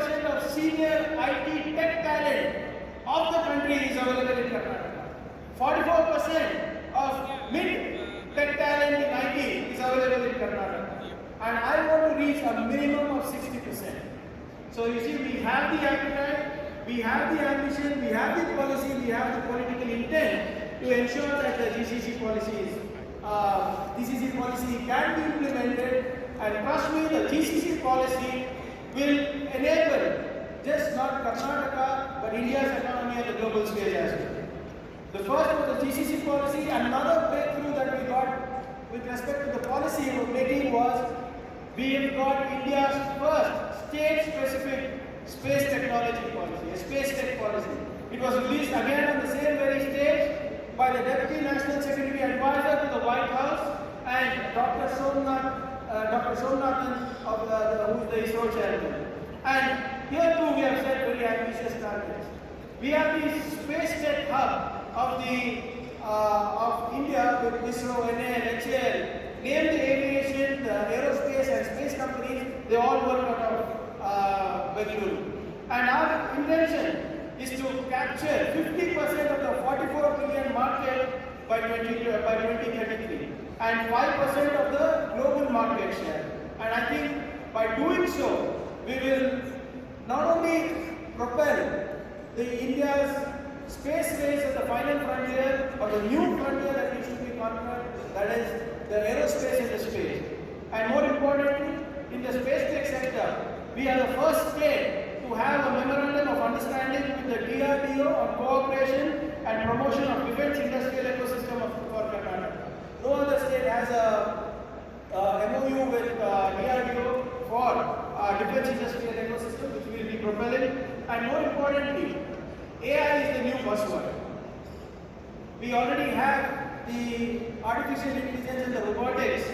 50% of senior IT tech talent of the country is available in Karnataka. 44% of mid tech talent in IT is available in Karnataka. And I want to reach a minimum of 60%. So you see, we have the appetite, we have the ambition, we have the policy, we have the political intent to ensure that the GCC policy can be implemented, and trust me, the GCC policy will enable just not Karnataka but India's economy on the global stage as well. The first was the GCC policy. Another breakthrough that we got with respect to the policy we're making was we have got India's first state-specific space technology policy, a space tech policy. It was released again on the same very stage by the Deputy National Security Advisor to the White House and Dr. Somnathan, who is the ISRO chairman. And here too we have set very ambitious targets. We have the space tech hub of India with ISRO, NA, HAL. Name the aviation, the aerospace and space companies, they all work out of Bengaluru. And our intention is to capture 50% of the 44 billion market by 2033 and 5% of the global market share. And I think by doing so, we will not only propel the India's space race at the final frontier or the new frontier that needs to be conquered, that is the aerospace and the space. And more importantly, in the space tech sector, we are the first state to have a memorandum of understanding with the DRDO on cooperation and promotion of defense industrial ecosystem for Karnataka. No other state has a MOU with DRDO for defense industrial ecosystem, which will be propelling. And more importantly, AI is the new buzzword. We already have the artificial intelligence and the robotics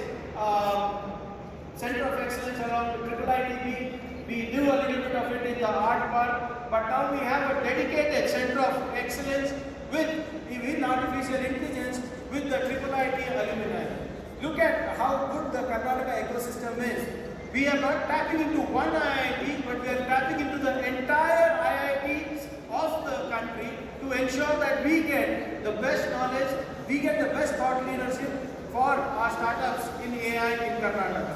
center of excellence along with IITB. We do a little bit of it in the art part, but now we have a dedicated center of excellence in artificial intelligence with the IIT alumni. Look at how good the Karnataka ecosystem is. We are not tapping into one IIT, but we are tapping into the entire IITs of the country to ensure that we get the best knowledge, we get the best thought leadership for our startups in AI in Karnataka.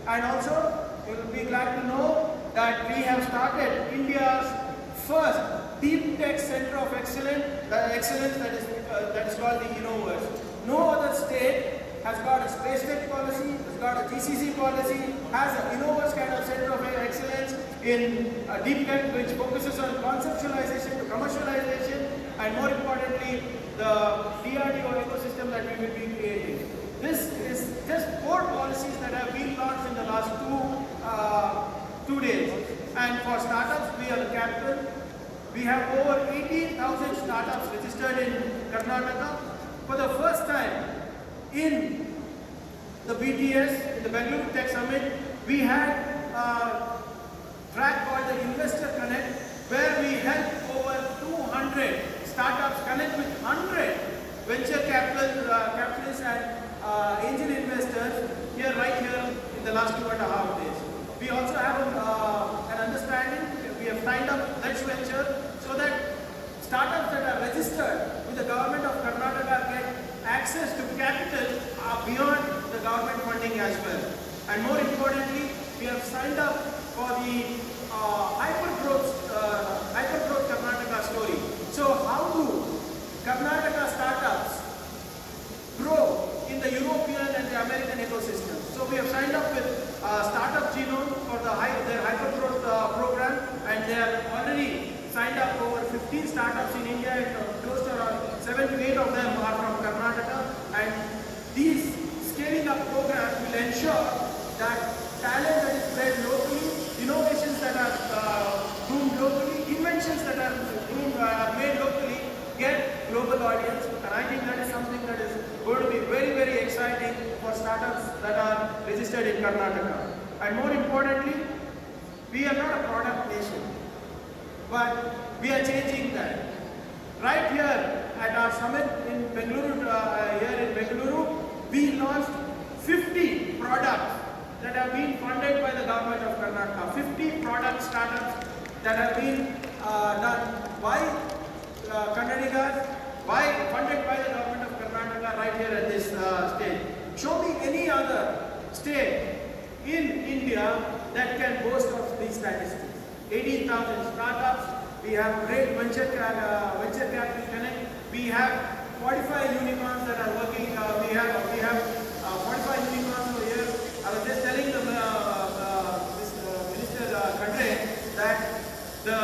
And also, you will be glad to know that we have started India's first deep tech center of excellence that is called the Innoverse. No other state has got a space tech policy, has got a GCC policy, has an Innoverse kind of center of excellence in deep tech, which focuses on conceptualization to commercialization, and more importantly, the DRDO ecosystem that we will be creating. This is just 4 policies that have been launched in the last two days. And for startups, we are the capital. We have over 18,000 startups registered in Karnataka. For the first time in the BTS, in the Bengaluru Tech Summit, we had a track called the Investor Connect, where we helped over 200 startups connect with 100 venture capitalists and angel investors right here in the last 2.5 days. We also have an understanding, we have signed up Dutch Venture so that startups that are registered with the government of Karnataka get access to capital beyond the government funding as well. And more importantly, we have signed up for the hypergrowth Karnataka story. So how do Karnataka startups grow in the European and the American ecosystem? So we have signed up with Startup Genome for their hypergrowth program, and they have already signed up over 15 startups in India, and close to around 7 to 8 of them are from Karnataka. And these scaling up programs will ensure that talent that is bred locally, innovations that are groomed locally, inventions that are made locally get global audience. And I think that is something that is going to be very, very exciting for startups that are registered in Karnataka. And more importantly, we are not a product nation, but we are changing that. Right here at our summit in Bengaluru, we launched 50 products that have been funded by the government of Karnataka. 50 product startups that have been done by Kannadigas, funded by the government of Karnataka right here at this state. Show me any other state in India that can boast of these statistics. 18,000 startups, we have great venture capital connect, we have 45 unicorns that are working, we have 45 unicorns over here. I was just telling the Minister Kharge that the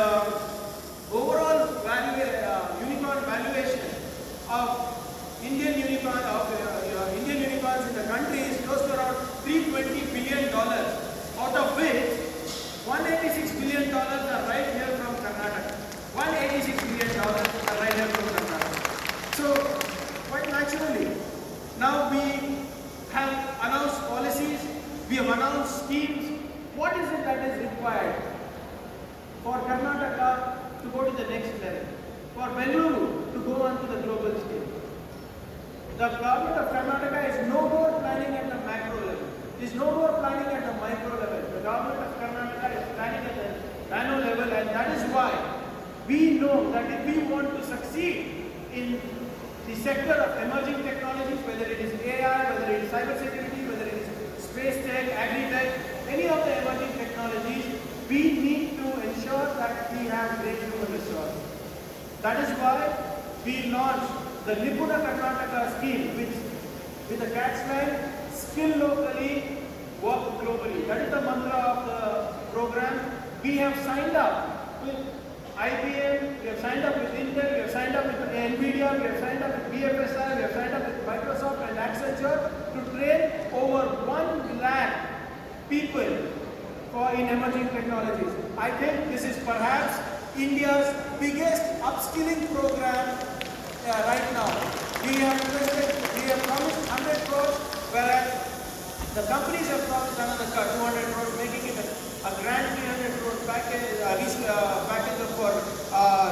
overall unicorn valuation of Indian unicorns in the country is close to around $320 billion, out of which $186 billion are right here from Karnataka. $186 billion are right here from Karnataka. So, quite naturally, now we have announced policies, we have announced schemes. What is it that is required for Karnataka to go to the next level? For Bengaluru to go on to the global stage? The government of Karnataka is no more planning at the macro level. It is no more planning at the micro level. The government of Karnataka is planning at the nano level, and that is why we know that if we want to succeed in the sector of emerging technologies, whether it is AI, whether it is cybersecurity, whether it is space tech, agri-tech, any of the emerging technologies, we need to ensure that we have great human resources. That is why we launched the Nipuna Karnataka scheme, which with the catchline, skill locally, work globally. That is the mantra of the program. We have signed up with IBM, we have signed up with Intel, we have signed up with NVIDIA, we have signed up with BFSI, we have signed up with Microsoft and Accenture to train over 1 lakh people in emerging technologies. I think this is perhaps India's biggest upskilling program right now. We have promised 100 crores, whereas the companies have promised another 200 crores, making it a grand 300 crores package for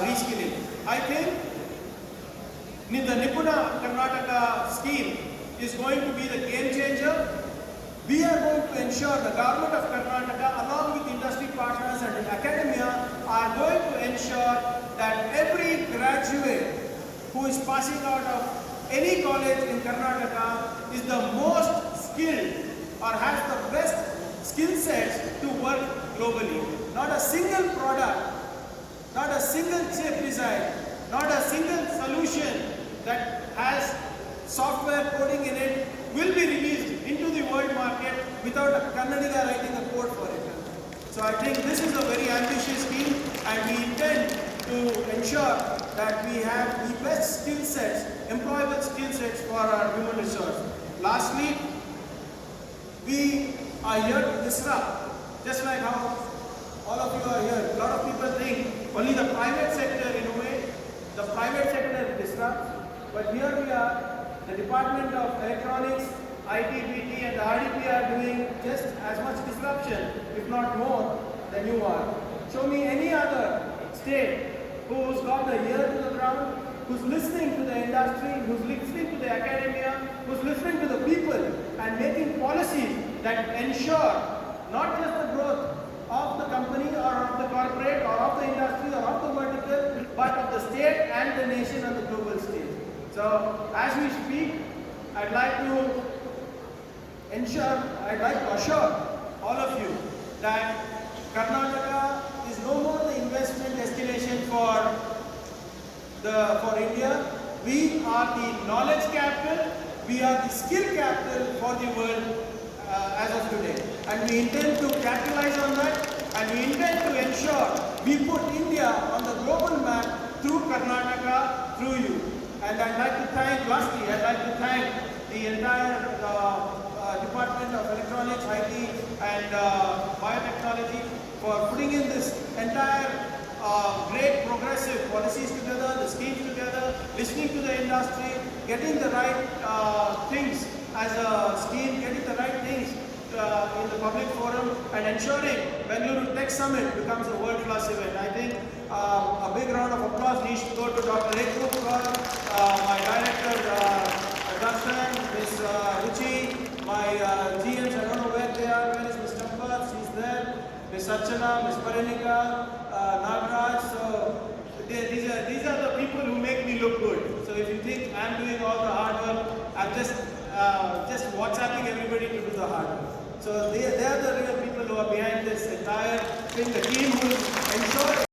reskilling. I think the Nipuna Karnataka scheme is going to be the game changer. We are going to ensure the government of Karnataka, along with industry partners and academia, are going to ensure that every graduate who is passing out of any college in Karnataka is the most skilled or has the best skill sets to work globally. Not a single product, not a single chip design, not a single solution that has software coding in it will be released into the world market without a Kannadiga writing a code for it. So I think this is a very ambitious scheme, and we intend to ensure that we have the best skill sets, employable skill sets for our human resource. Lastly, we are here to disrupt, just like how all of you are here. A lot of people think only the private sector, in a way, the private sector disrupts, but here we are. The Department of Electronics, IT, BT and the RDP are doing just as much disruption, if not more, than you are. Show me any other state who's got the ear to the ground, who's listening to the industry, who's listening to the academia, who's listening to the people and making policies that ensure not just the growth of the company or of the corporate or of the industry or of the vertical, but of the state and the nation on the global stage. So, as we speak, I'd like to assure all of you that Karnataka is no more the investment destination for India. We are the knowledge capital, we are the skill capital for the world as of today. And we intend to capitalize on that, and we intend to ensure we put India on the global map through Karnataka, through you. And I'd like to thank the entire Department of Electronics, IT and Biotechnology for putting in this entire great progressive policies together, the schemes together, listening to the industry, getting the right things as a scheme, getting the right things in the public forum, and ensuring Bengaluru Tech Summit becomes a world-class event. I think a big round of applause needs to go to Dr. Ekrup, my director, Darshan, Ms. Ruchi, my GMs, I don't know where they are, where is Ms. Champas, she's there, Miss Archana, Miss Paranika, Nagraj. So these are the people who make me look good. So if you think I'm doing all the hard work, I'm just WhatsApping everybody to do the hard work. So they are the real people who are behind this entire thing, the team who ensures